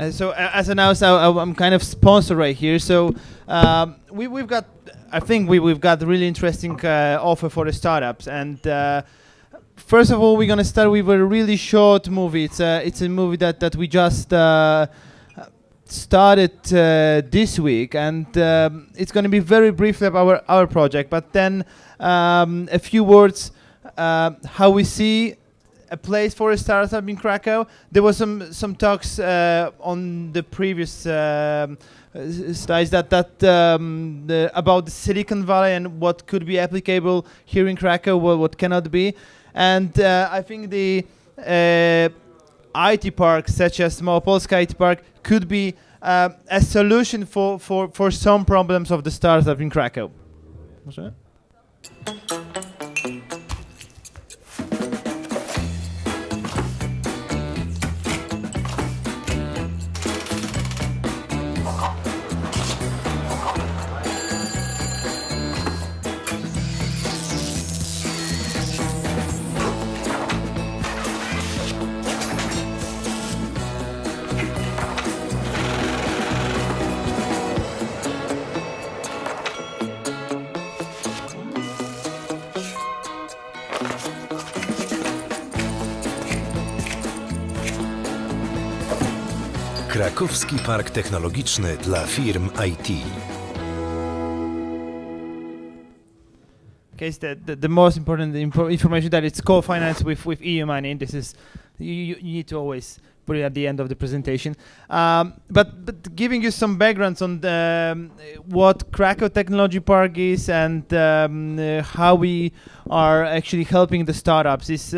As announced, I'm kind of sponsor right here. So we've got, I think we've got a really interesting offer for the startups. And first of all, we're gonna start with a really short movie. It's a movie that we just started this week, and it's gonna be very briefly about our project. But then a few words how we see a place for a startup in Krakow. There was some talks on the previous slides that about the Silicon Valley and what could be applicable here in Krakow, what cannot be. And I think the IT parks, such as Malopolska IT Park, could be a solution for some problems of the startup in Krakow. Krakowski Park Technologiczny dla firm IT. Okay, so the most important information that it's co-financed with EU money. This is you need to always put it at the end of the presentation. But giving you some backgrounds on what Krakow Technology Park is and how we are actually helping the startups is.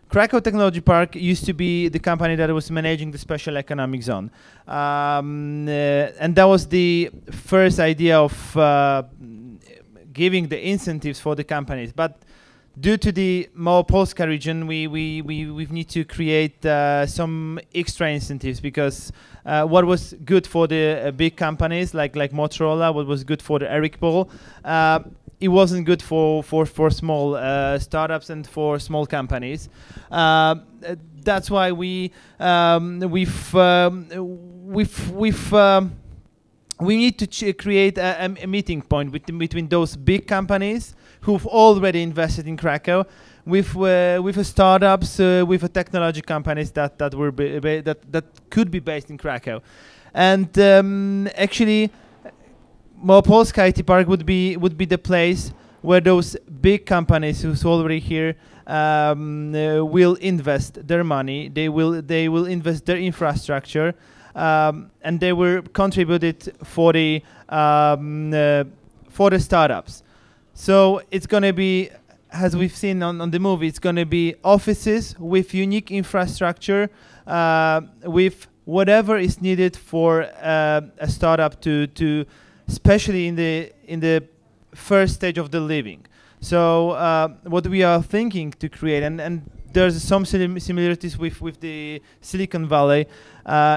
Krakow Technology Park used to be the company that was managing the special economic zone. And that was the first idea of giving the incentives for the companies. But due to the Malopolska region, we need to create some extra incentives, because what was good for the big companies like Motorola, what was good for the Eric Ball, it wasn't good for small startups and for small companies. That's why we need to create a meeting point between those big companies who've already invested in Krakow, with a startups, with a technology companies that could be based in Krakow, and actually. Malopolska IT Park would be the place where those big companies who's already here will invest their money. They will invest their infrastructure, and they will contribute it for the startups. So it's gonna be, as we've seen on the movie, it's gonna be offices with unique infrastructure, with whatever is needed for a startup to especially in the first stage of the living. So what we are thinking to create, and there's some similarities with the Silicon Valley,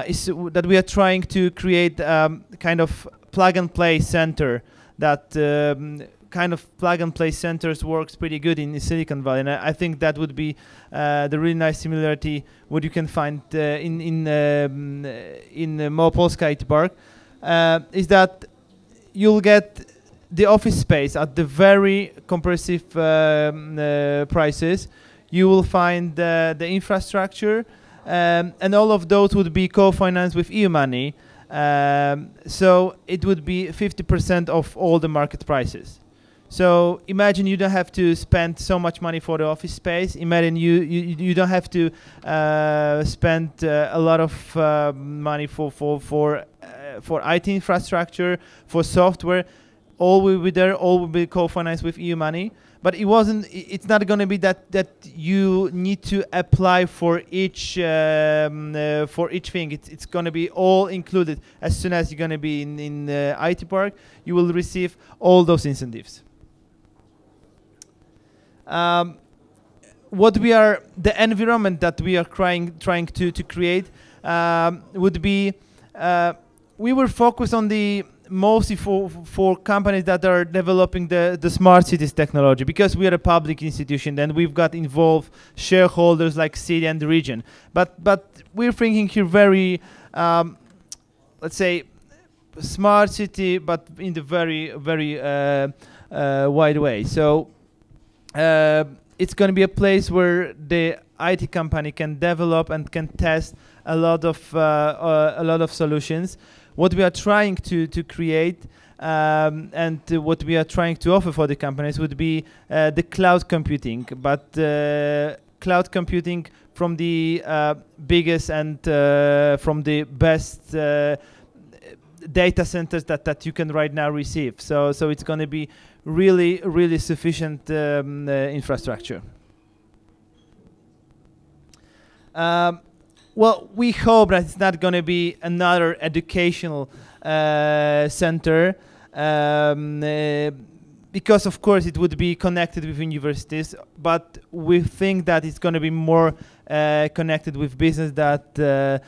is that we are trying to create kind of plug-and-play center. That kind of plug-and-play centers works pretty good in Silicon Valley, and I think that would be the really nice similarity what you can find in Malopolska IT Park, is that you'll get the office space at the very comprehensive prices. You will find the infrastructure, and all of those would be co-financed with EU money. So it would be 50% of all the market prices. So imagine you don't have to spend so much money for the office space. Imagine you don't have to spend a lot of money for IT infrastructure, for software. All will be there. All will be co-financed with EU money. But it's not going to be that you need to apply for each thing. It's going to be all included. As soon as you're going to be in the IT park, you will receive all those incentives. The environment that we are trying to create would be, we will focus on the mostly for companies that are developing the smart cities technology, because we are a public institution and we've got involved shareholders like city and the region. But we're thinking here very let's say, smart city, but in the very, very wide way. So it's going to be a place where the IT company can develop and can test a lot of solutions. What we are trying to create and what we are trying to offer for the companies would be the cloud computing, but cloud computing from the biggest and from the best data centers that you can right now receive. So it's going to be really, really sufficient infrastructure. Well, we hope that it's not going to be another educational center, because of course it would be connected with universities, but we think that it's going to be more connected with business that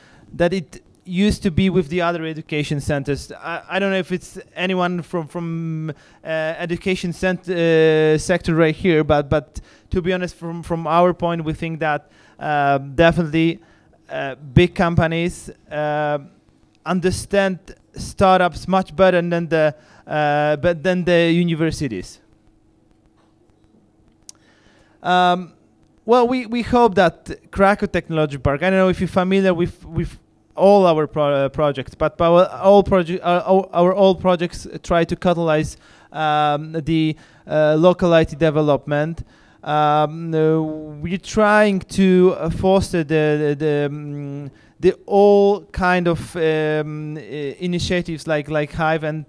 it used to be with the other education centers. I don't know if it's anyone from education sector right here, but to be honest, from our point, we think that definitely big companies understand startups much better than the universities. Well, we hope that Krakow Technology Park, I don't know if you're familiar with all our projects, but our all projects try to catalyze the local IT development. We're trying to foster the all kind of initiatives like Hive and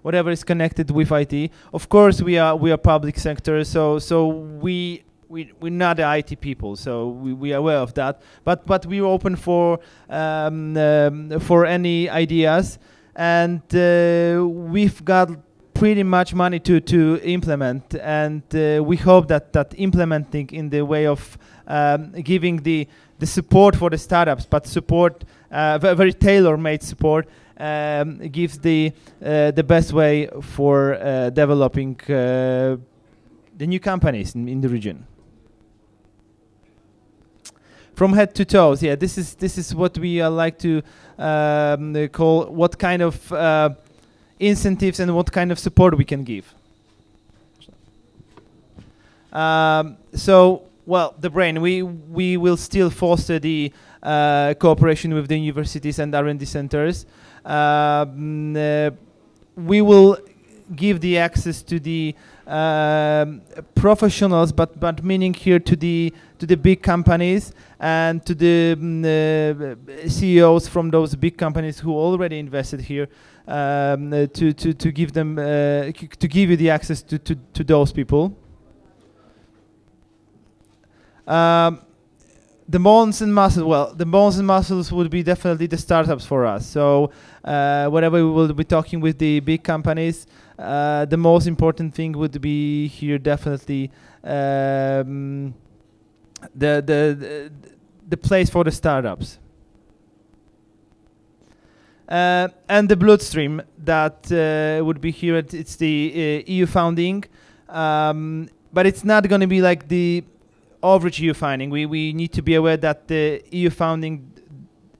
whatever is connected with IT. Of course, we are public sector, so we're not the IT people, so we are aware of that. But we're open for any ideas, and we've got pretty much money to implement, and we hope that implementing in the way of giving the support for the startups, but support very tailor-made support, gives the best way for developing the new companies in the region. From head to toes, yeah. This is what we like to call what kind of incentives and what kind of support we can give. So, well, the brain. We will still foster the cooperation with the universities and R&D centers. We will give the access to the professionals, but meaning here to the big companies and to the CEOs from those big companies who already invested here, to give them to give you the access to those people. The bones and muscles. Well, the bones and muscles would be definitely the startups for us. So whenever we will be talking with the big companies, the most important thing would be here definitely the place for the startups. And the bloodstream that would be here. It's the EU funding, but it's not going to be like the average EU funding. We need to be aware that the EU funding,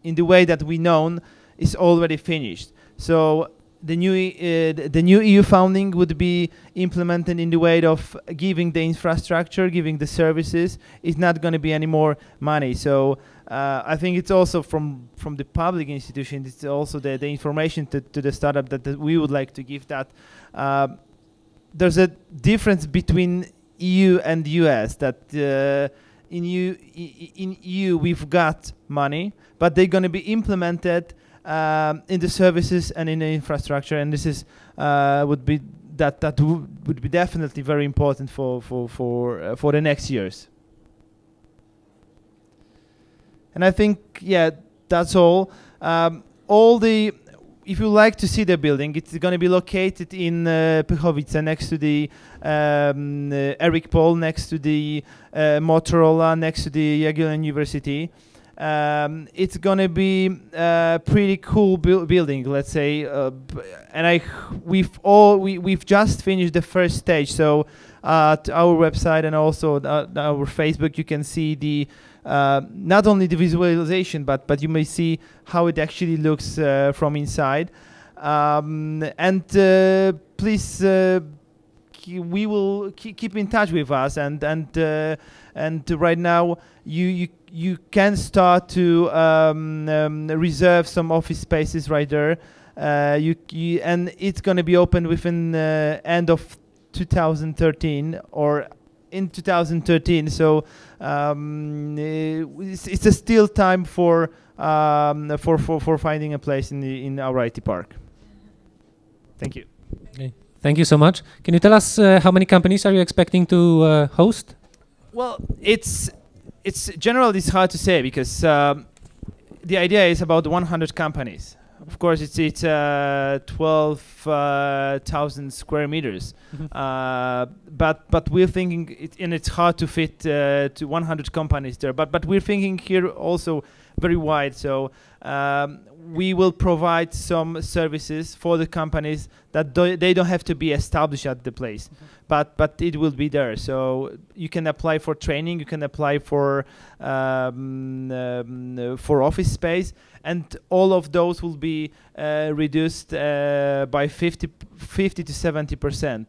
in the way that we know, is already finished. So the new EU funding would be implemented in the way of giving the infrastructure, giving the services. It's not going to be any more money. So I think it's also from the public institution. It's also the information to the startup that we would like to give. That there's a difference between EU and US. That in EU we've got money, but they're going to be implemented in the services and in the infrastructure, and this is would be definitely very important for the next years. And I think, yeah, that's all. If you like to see the building, it's going to be located in Pychowice, next to the Eric Paul, next to the Motorola, next to the Jagiellon University. It's going to be a pretty cool building, let's say, and we've just finished the first stage. So at our website and also our Facebook, you can see the not only the visualization, but you may see how it actually looks from inside. Please, we will keep in touch with us, and right now you can start to reserve some office spaces right there. And it's going to be open within end of 2013 or in 2013. So it's a still time for finding a place in our IT park. Thank you. Okay. Thank you so much. Can you tell us how many companies are you expecting to host? Well, it's generally it's hard to say because the idea is about 100 companies. Of course, it's 12,000 square meters, but we're thinking and it's hard to fit to 100 companies there. But we're thinking here also very wide. So we will provide some services for the companies that they don't have to be established at the place, but it will be there. So you can apply for training, you can apply for office space, and all of those will be reduced by 50 to 70%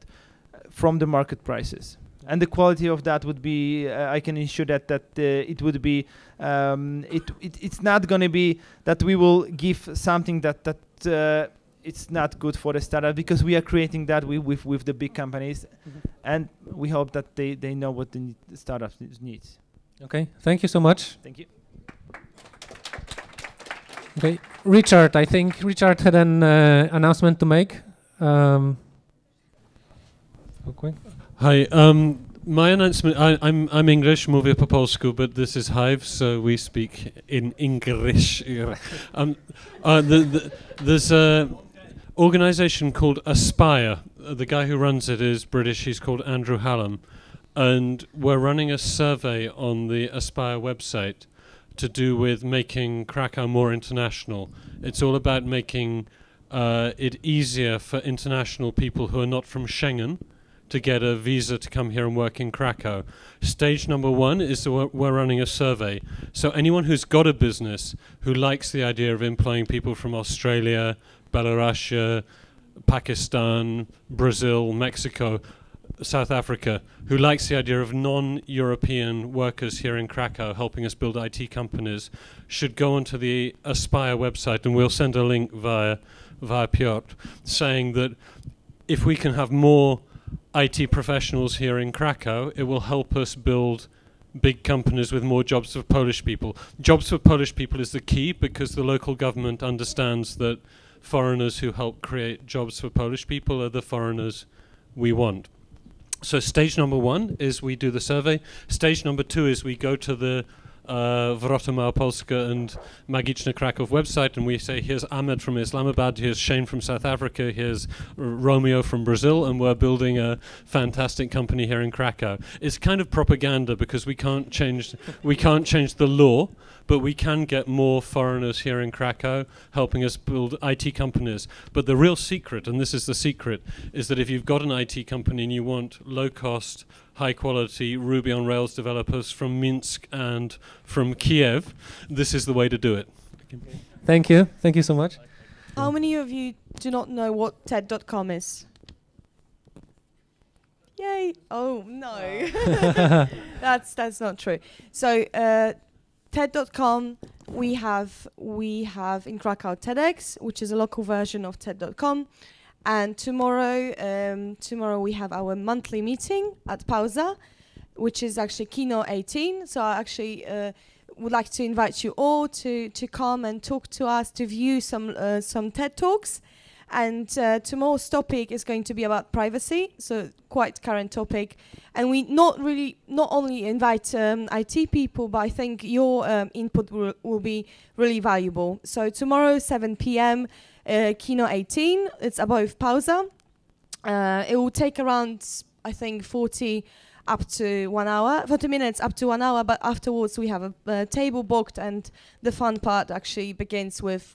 from the market prices. And the quality of that would be, I can ensure that it would be, it's not going to be that we will give something that it's not good for the startup, because we are creating that with the big companies, and we hope that they know what the startup needs. Okay, thank you so much. Thank you. Okay, Richard, I think Richard had an announcement to make. Okay. Hi, my announcement, I'm English, mówię po polsku, but this is Hive, so we speak in English. There's an organization called Aspire. The guy who runs it is British, he's called Andrew Hallam, and we're running a survey on the Aspire website to do with making Krakow more international. It's all about making it easier for international people who are not from Schengen to get a visa to come here and work in Krakow. Stage number one is we're running a survey. So anyone who's got a business who likes the idea of employing people from Australia, Belarus, Pakistan, Brazil, Mexico, South Africa, who likes the idea of non-European workers here in Krakow helping us build IT companies, should go onto the Aspire website, and we'll send a link via Piotr, saying that if we can have more IT professionals here in Krakow, it will help us build big companies with more jobs for Polish people. Jobs for Polish people is the key, because the local government understands that foreigners who help create jobs for Polish people are the foreigners we want. So stage number one is we do the survey. Stage number two is we go to the Wrota Malopolska and Magiczny Kraków website, and we say, here's Ahmed from Islamabad, here's Shane from South Africa, here's Romeo from Brazil, and we're building a fantastic company here in Krakow. It's kind of propaganda, because we can't change the law, but we can get more foreigners here in Krakow helping us build IT companies. But the real secret, and this is the secret, is that if you've got an IT company and you want low-cost, high-quality Ruby on Rails developers from Minsk and from Kiev, this is the way to do it. Thank you. Thank you so much. How many of you do not know what TED.com is? Yay! Oh no, that's not true. So TED.com, we have in Krakow TEDx, which is a local version of TED.com. And tomorrow we have our monthly meeting at Pauza, which is actually Kino 18. So I actually would like to invite you all to come and talk to us, to view some TED Talks. And tomorrow's topic is going to be about privacy, so quite current topic. And we not only invite IT people, but I think your input will be really valuable. So tomorrow, 7 p.m., Kino 18, it's above Pauza. It will take around, I think, 40 minutes up to 1 hour, but afterwards we have a table booked, and the fun part actually begins with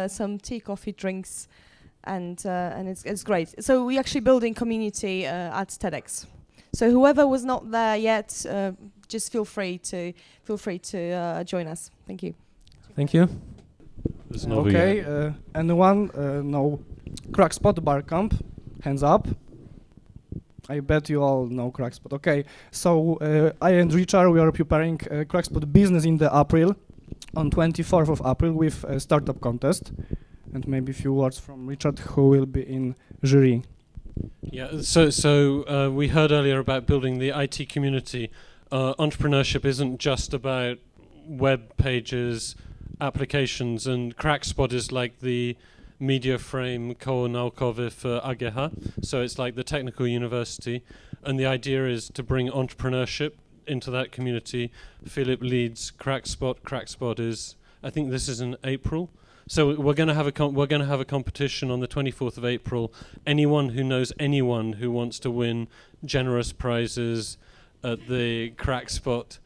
some tea, coffee, drinks, and it's great. So we're actually building community at TEDx. So whoever was not there yet, just feel free to join us. Thank you. Thank you. There's no Okay, anyone know Crackspot Bar Camp? Hands up. I bet you all know Crackspot. Okay, so I and Richard, we are preparing Crackspot Business in the April, on 24th of April with a startup contest. And maybe a few words from Richard, who will be in jury. Yeah, so we heard earlier about building the IT community. Entrepreneurship isn't just about web pages, applications, and Crackspot is like the media frame koło naukowe for AGH, so it's like the technical university, and the idea is to bring entrepreneurship into that community. Philip leads Crackspot. Crackspot is, I think this is in April. So we're going to have a competition on the 24th of April. Anyone who knows anyone who wants to win generous prizes at the Crackspot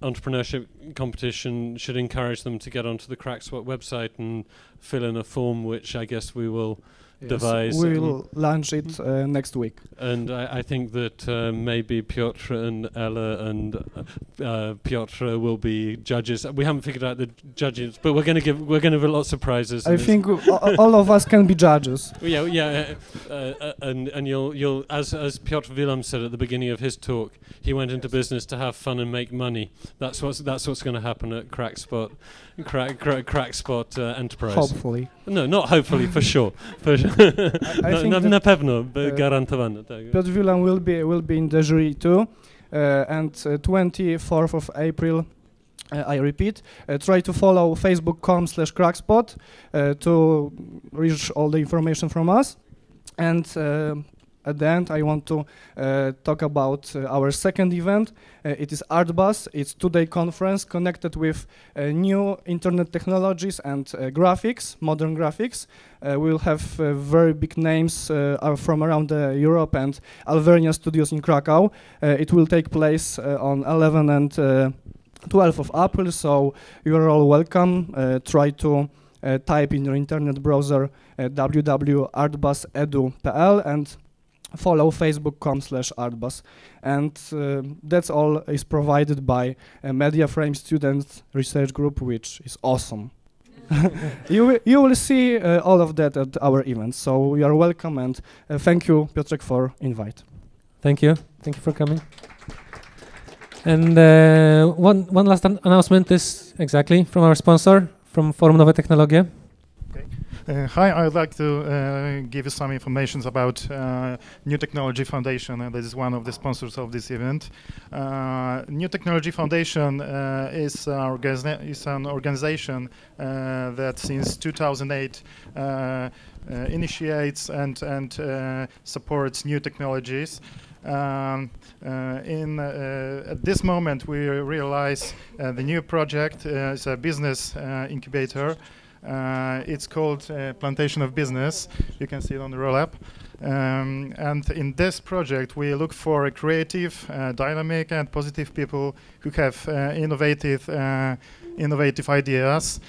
entrepreneurship competition should encourage them to get onto the Crackspot website and fill in a form, which I guess we will devise. We will launch it next week. And I think that maybe Piotr and Ella and Piotr will be judges. We haven't figured out the judges, but we're going to give lots of prizes. I think all of us can be judges. Yeah. And you'll as Piotr Wilam said at the beginning of his talk, he went into business to have fun and make money. That's what's going to happen at Crackspot Enterprise. Hopefully. No, not hopefully, for sure. Na pewno, garantowane. Tak. Piotr Wilam will be in the jury too, and 24th of April. I repeat, try to follow facebook.com/Crackspot to reach all the information from us, and at the end I want to talk about our second event. It is ArtBus. It's a 2-day conference connected with new internet technologies and graphics, modern graphics. We'll have very big names from around Europe and Alvernia Studios in Krakow. It will take place on 11 and 12th of April, so you are all welcome. Try to type in your internet browser www.artbus.edu.pl and follow facebook.com/artbus. And that's all is provided by a MediaFrame Student Research Group, which is awesome. You will see all of that at our events, so you are welcome, and thank you, Piotrek, for invite. Thank you for coming. And one last announcement is exactly from our sponsor, from Forum Nowe Technologie. Hi, I would like to give you some information about New Technology Foundation. This is one of the sponsors of this event. New Technology Foundation is an organization that since 2008 initiates and supports new technologies. At this moment, we realize the new project is a business incubator. It's called Plantation of Business. You can see it on the roll-up. And in this project, we look for creative, dynamic, and positive people who have innovative ideas.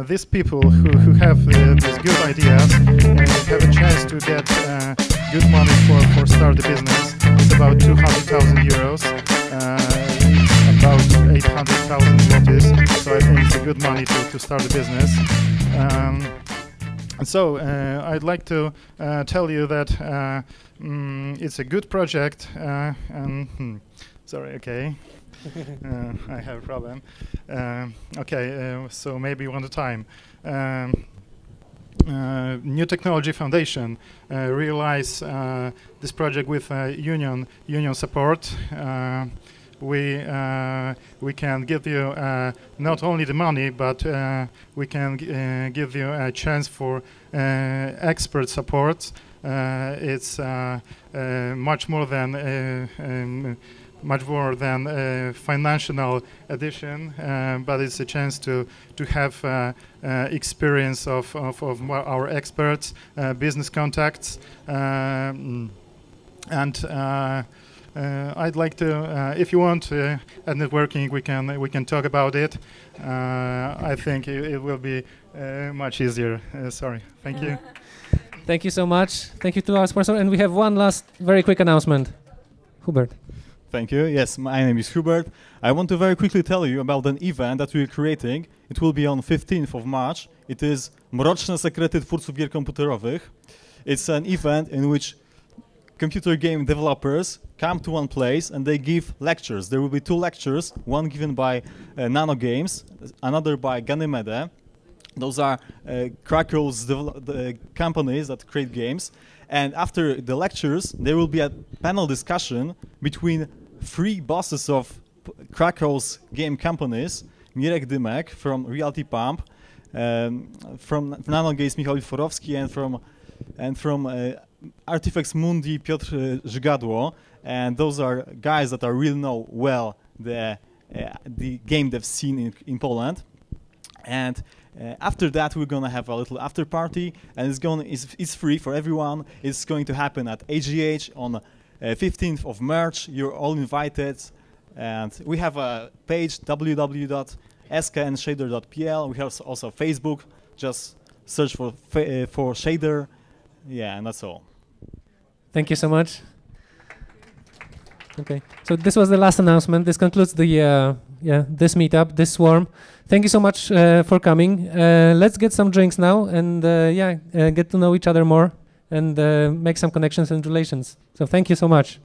These people who have these good ideas have a chance to get good money for start the business. It's about 200,000 euros. It's about 800,000 zlotys. So I think it's a good money to start the business. So I'd like to tell you that it's a good project. Sorry, okay. I have a problem. So maybe one at a time. New Technology Foundation realize this project with union support. We can give you not only the money, but we can give you a chance for expert support. It's much more than a financial addition, but it's a chance to have experience of our experts, business contacts, and I'd like to, if you want, at networking, we can talk about it. I think it will be much easier. Sorry, thank you. Thank you so much. Thank you to our sponsor. And we have one last very quick announcement. Hubert. Thank you. Yes, my name is Hubert. I want to very quickly tell you about an event that we're creating. It will be on 15th of March. It is Mroczne Sekrety Twórców Gier Komputerowych. It's an event in which computer game developers come to one place and they give lectures. There will be 2 lectures, one given by Nano Games, another by Ganymede. Those are Krakow's companies that create games. And after the lectures, there will be a panel discussion between 3 bosses of Krakow's game companies, Mirek Dymek from Reality Pump, from Nano Games Michał Litworowski, and from Artifacts Mundi Piotr Żygadło. And those are guys that are really know well the game dev scene in Poland. And after that, we're gonna have a little after party, and it's free for everyone. It's going to happen at AGH on 15th of March. You're all invited, and we have a page www.sknshader.pl. We have also Facebook. Just search for Shader. Yeah, and that's all. Thank you so much. Okay, so this was the last announcement. This concludes the this meetup, this swarm. Thank you so much for coming. Let's get some drinks now and get to know each other more and make some connections and relations. So thank you so much.